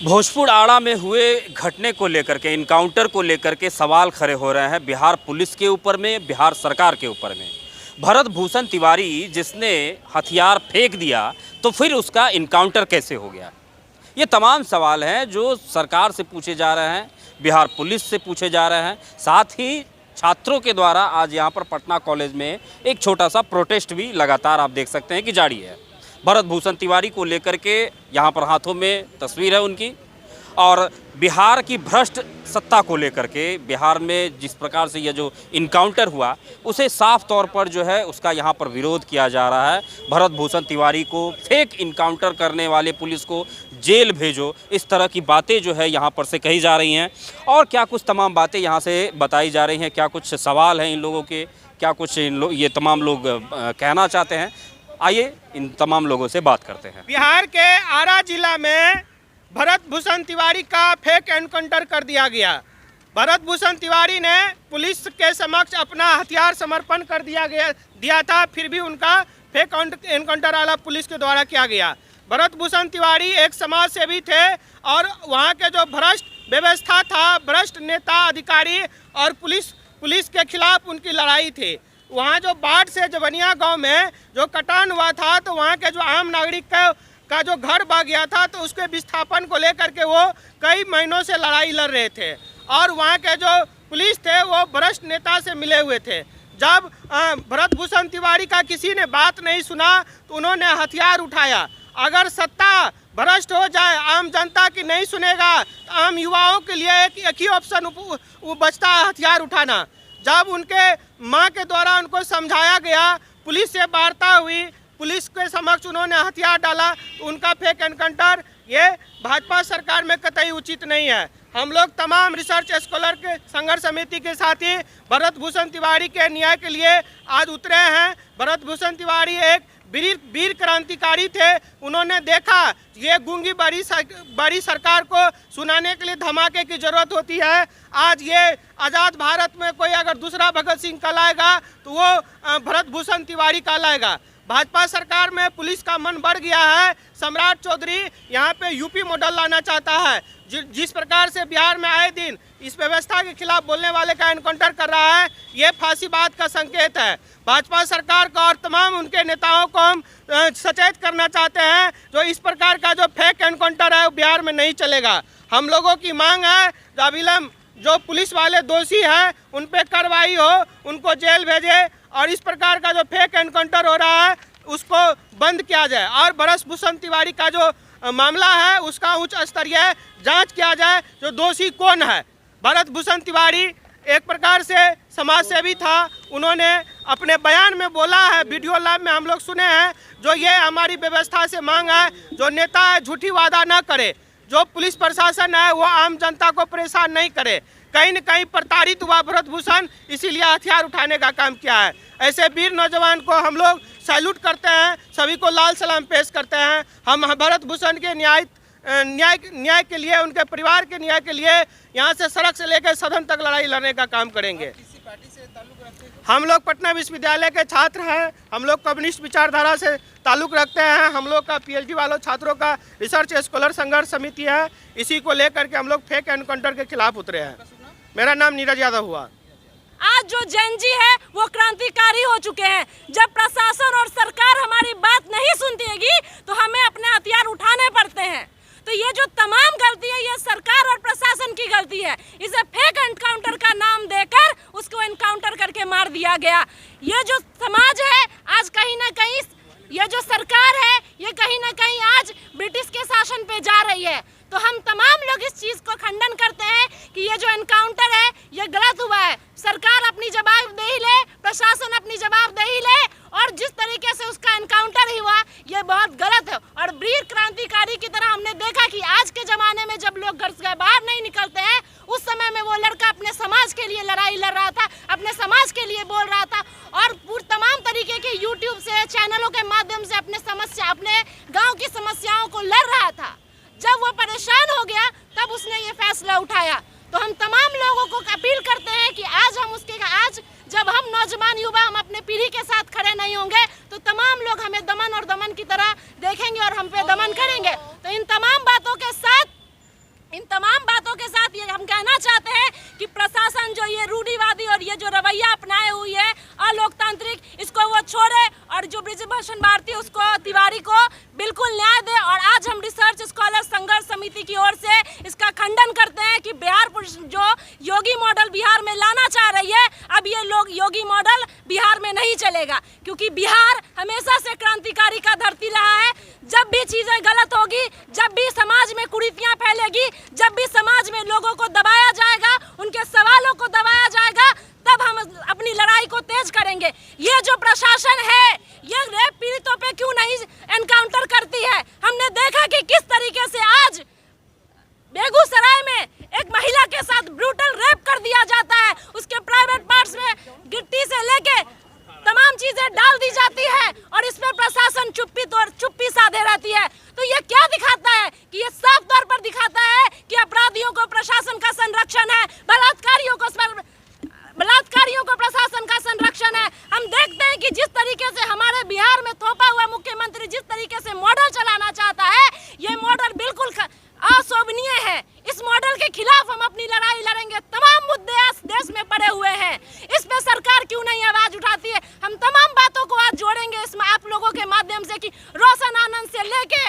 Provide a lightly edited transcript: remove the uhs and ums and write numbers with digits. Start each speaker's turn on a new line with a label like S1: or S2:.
S1: भोजपुर आड़ा में हुए घटने को लेकर के, इनकाउंटर को लेकर के सवाल खड़े हो रहे हैं बिहार पुलिस के ऊपर में, बिहार सरकार के ऊपर में। भरत भूषण तिवारी जिसने हथियार फेंक दिया तो फिर उसका इनकाउंटर कैसे हो गया? ये तमाम सवाल हैं जो सरकार से पूछे जा रहे हैं, बिहार पुलिस से पूछे जा रहे हैं। साथ ही छात्रों के द्वारा आज यहाँ पर पटना कॉलेज में एक छोटा सा प्रोटेस्ट भी लगातार आप देख सकते हैं कि जारी है। भरत भूषण तिवारी को लेकर के यहाँ पर हाथों में तस्वीर है उनकी, और बिहार की भ्रष्ट सत्ता को लेकर के बिहार में जिस प्रकार से यह जो इनकाउंटर हुआ उसे साफ तौर पर जो है उसका यहाँ पर विरोध किया जा रहा है। भरत भूषण तिवारी को फेक इनकाउंटर करने वाले पुलिस को जेल भेजो, इस तरह की बातें जो है यहाँ पर से कही जा रही हैं। और क्या कुछ तमाम बातें यहाँ से बताई जा रही हैं, क्या कुछ सवाल हैं इन लोगों के, क्या कुछ ये तमाम लोग कहना चाहते हैं, आइए इन तमाम लोगों से बात करते हैं।
S2: बिहार के आरा जिला में भरत भूषण तिवारी का फेक एनकाउंटर कर दिया गया। भरत भूषण तिवारी ने पुलिस के समक्ष अपना हथियार समर्पण कर दिया था, फिर भी उनका फेक एनकाउंटर वाला पुलिस के द्वारा किया गया। भरत भूषण तिवारी एक समाज सेवी थे और वहाँ के जो भ्रष्ट व्यवस्था था, भ्रष्ट नेता अधिकारी और पुलिस के खिलाफ उनकी लड़ाई थी। वहाँ जो बाढ़ से जवनिया गांव में जो कटान हुआ था तो वहाँ के जो आम नागरिक का जो घर बह गया था तो उसके विस्थापन को लेकर के वो कई महीनों से लड़ाई लड़ रहे थे और वहाँ के जो पुलिस थे वो भ्रष्ट नेता से मिले हुए थे। जब भरत भूषण तिवारी का किसी ने बात नहीं सुना तो उन्होंने हथियार उठाया। अगर सत्ता भ्रष्ट हो जाए, आम जनता की नहीं सुनेगा तो आम युवाओं के लिए एक ही ऑप्शन बचता है, हथियार उठाना। जब उनके मां के द्वारा उनको समझाया गया, पुलिस से वार्ता हुई, पुलिस के समक्ष उन्होंने हथियार डाला, तो उनका फेक एनकाउंटर ये भाजपा सरकार में कतई उचित नहीं है। हम लोग तमाम रिसर्च स्कॉलर के संघर्ष समिति के साथी भरत भूषण तिवारी के न्याय के लिए आज उतरे हैं। भरत भूषण तिवारी एक वीर क्रांतिकारी थे। उन्होंने देखा ये गूंगी बड़ी सरकार को सुनाने के लिए धमाके की जरूरत होती है। आज ये आज़ाद भारत में कोई अगर दूसरा भगत सिंह कहलाएगा तो वो भरत भूषण तिवारी कहलाएगा। भाजपा सरकार में पुलिस का मन बढ़ गया है। सम्राट चौधरी यहाँ पे यूपी मॉडल लाना चाहता है। जिस प्रकार से बिहार में आए दिन इस व्यवस्था के खिलाफ बोलने वाले का एनकाउंटर कर रहा है, ये फांसीवाद का संकेत है। भाजपा सरकार को और तमाम उनके नेताओं को हम सचेत करना चाहते हैं, जो इस प्रकार का जो फेक एनकाउंटर है वो बिहार में नहीं चलेगा। हम लोगों की मांग है अविलंब जो पुलिस वाले दोषी हैं उन पे कार्रवाई हो, उनको जेल भेजे और इस प्रकार का जो फेक एनकाउंटर हो रहा है उसको बंद किया जाए। और भरत भूषण तिवारी का जो मामला है उसका उच्च स्तरीय जांच किया जाए, जो दोषी कौन है। भरत भूषण तिवारी एक प्रकार से समाज सेवी था। उन्होंने अपने बयान में बोला है, वीडियो लाइव में हम लोग सुने हैं, जो ये हमारी व्यवस्था से मांग है, जो नेता है झूठी वादा न करे, जो पुलिस प्रशासन है वो आम जनता को परेशान नहीं करे। कहीं न कहीं प्रताड़ित हुआ भरत भूषण, इसीलिए हथियार उठाने का काम किया है। ऐसे वीर नौजवान को हम लोग सैल्यूट करते हैं, सभी को लाल सलाम पेश करते हैं। हम भरत भूषण के न्याय के लिए, उनके परिवार के न्याय के लिए यहाँ से सड़क से लेकर सदन तक लड़ाई लड़ने का काम करेंगे। हम लोग पटना विश्वविद्यालय के छात्र हैं, हम लोग कम्युनिस्ट विचारधारा से ताल्लुक़ रखते हैं। हम लोग का पीएचडी वालों छात्रों का रिसर्च स्कॉलर संघर्ष समिति है। इसी को लेकर के हम लोग फेक एनकाउंटर के खिलाफ उतरे हैं। मेरा नाम नीरज यादव हुआ।
S3: आज जो जेनजी है वो क्रांतिकारी हो चुके हैं। जब प्रशासन और सरकार हमारी बात नहीं सुनती है तो हमें अपने हथियार उठाने पड़ते हैं। तो ये जो तमाम गलती है ये सरकार और प्रशासन की गलती है। इसे फेक एनकाउंटर का नाम देकर उसको एनकाउंटर करके मार दिया गया। ये जो समाज है आज कहीं ना कहीं, ये जो सरकार है ये कहीं ना कहीं आज ब्रिटिश के शासन पे जा रही है। तो हम तमाम लोग इस चीज़ को खंडन करते हैं कि ये जो एनकाउंटर है ये गलत हुआ है। सरकार अपनी जवाबदेही ले, प्रशासन अपनी जवाबदेही ले, और जिस तरीके से उसका एनकाउंटर हुआ ये बहुत गलत है। और वीर क्रांतिकारी की तरह हमने देखा कि आज के ज़माने में जब लोग घर से बाहर नहीं निकलते हैं, उस समय में वो लड़का अपने समाज के लिए लड़ाई लड़ रहा था, अपने समाज के लिए बोल रहा था और तमाम तरीके के यूट्यूब से, चैनलों के माध्यम से अपने गाँव की समस्याओं को लड़ रहा था। जब वो परेशान हो गया तब उसने ये फैसला उठाया। तो हम तमाम लोगों को अपील करते हैं कि आज जब हम नौजवान युवा हम अपने पीढ़ी के साथ खड़े नहीं होंगे तो तमाम लोग हमें दमन और दमन की तरह देखेंगे और हम पे दमन करेंगे। तो इन तमाम बातों के साथ जो ये रूढ़िवादी और ये जो रवैया अपनाए हुई है अलोकतांत्रिक, इसको वो छोड़े और जो बृजभूषण भारती उसको तिवारी को बिल्कुल न्याय दे। और आज हम रिसर्च स्कॉलर संघर्ष समिति की ओर से इसका खंडन करते हैं कि बिहार पुलिस जो योगी मॉडल बिहार में लाना चाह रही है, अब ये लोग योगी मॉडल बिहार में नहीं चलेगा, क्योंकि बिहार हमेशा से क्रांतिकारी का धरती रहा है। जब भी चीजें गलत होगी, जब भी समाज में कुरीतियां फैलेगी, जब भी समाज में लोगों को दबाया जाएगा, उनके सवालों को दबाया जाएगा, तब हम अपनी लड़ाई को तेज करेंगे। ये जो प्रशासन है ये रेप पीड़ितों पे क्यों नहीं एनकाउंटर करती है? हमने देखा कि किस तरीके से आज बेगूसराय में एक महिला के साथ ब्रूटल रेप कर दिया जाता है, उसके प्राइवेट पार्ट्स में गिट्टी से लेके तमाम चीजें डाल दी जाती है और इसमें प्रशासन चुप्पी साधे रहती है। तो ये क्या दिखाता है कि ये साफ तौर पर दिखाता है कि अपराधियों को प्रशासन का संरक्षण है, बलात्कारियों को प्रशासन का संरक्षण है। हम देखते हैं कि जिस तरीके से हमारे बिहार में थोपा हुआ मुख्यमंत्री जिस तरीके से मॉडल चलाना चाहता है, ये मॉडल बिल्कुल अशोभनीय है। इस मॉडल के खिलाफ हम अपनी लड़ाई लड़ेंगे। तमाम मुद्दे आज देश में पड़े हुए हैं, इस पे सरकार क्यों नहीं आवाज उठाती है? हम तमाम बातों को आज जोड़ेंगे इसमें आप लोगों के माध्यम से कि रोशन आनंद से लेके